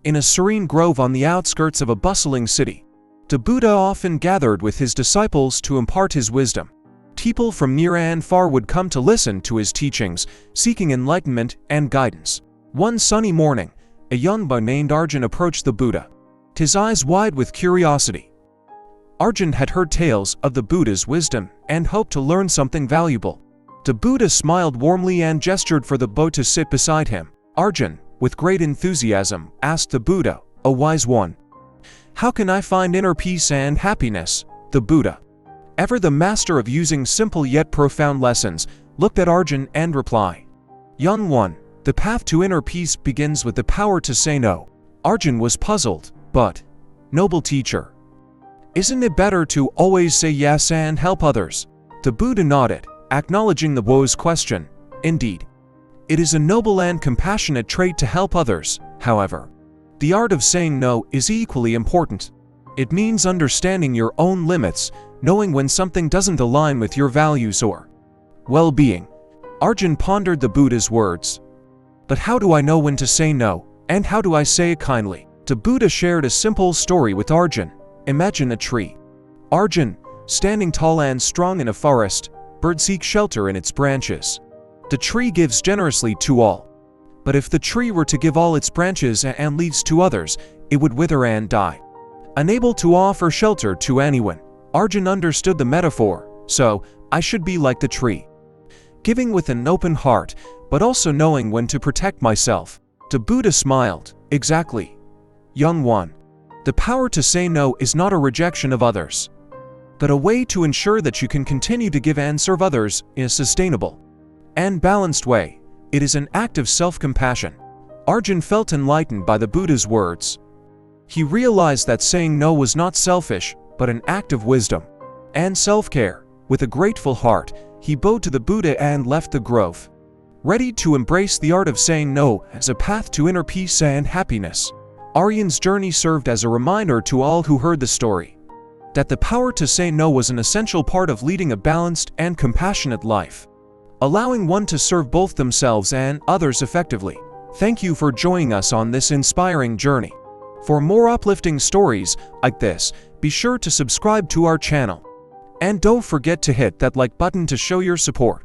In a serene grove on the outskirts of a bustling city, the Buddha often gathered with his disciples to impart his wisdom. People from near and far would come to listen to his teachings, seeking enlightenment and guidance. One sunny morning, a young boy named Arjun approached the Buddha, his eyes wide with curiosity. Arjun had heard tales of the Buddha's wisdom and hoped to learn something valuable. The Buddha smiled warmly and gestured for the boy to sit beside him. Arjun, with great enthusiasm, asked the Buddha, "O wise one, how can I find inner peace and happiness?" The Buddha, ever the master of using simple yet profound lessons, looked at Arjun and replied, "Young one, the path to inner peace begins with the power to say no." Arjun was puzzled, but, "Noble teacher, isn't it better to always say yes and help others?" The Buddha nodded, acknowledging the boy's question. "Indeed, it is a noble and compassionate trait to help others. However, the art of saying no is equally important. It means understanding your own limits, knowing when something doesn't align with your values or well-being." Arjun pondered the Buddha's words. "But how do I know when to say no, and how do I say it kindly?" The Buddha shared a simple story with Arjun. Imagine a tree. Arjun, standing tall and strong in a forest, birds seek shelter in its branches. The tree gives generously to all. But if the tree were to give all its branches and leaves to others, it would wither and die, unable to offer shelter to anyone. Arjun understood the metaphor. So, I should be like the tree, giving with an open heart, but also knowing when to protect myself. The Buddha smiled. Exactly. Young one, the power to say no is not a rejection of others, but a way to ensure that you can continue to give and serve others in a sustainable and balanced way. It is an act of self-compassion. Arjun felt enlightened by the Buddha's words. He realized that saying no was not selfish, but an act of wisdom and self-care. With a grateful heart, he bowed to the Buddha and left the grove, ready to embrace the art of saying no as a path to inner peace and happiness. Arjun's journey served as a reminder to all who heard the story that the power to say no was an essential part of leading a balanced and compassionate life, allowing one to serve both themselves and others effectively. Thank you for joining us on this inspiring journey. For more uplifting stories like this, be sure to subscribe to our channel. And don't forget to hit that like button to show your support.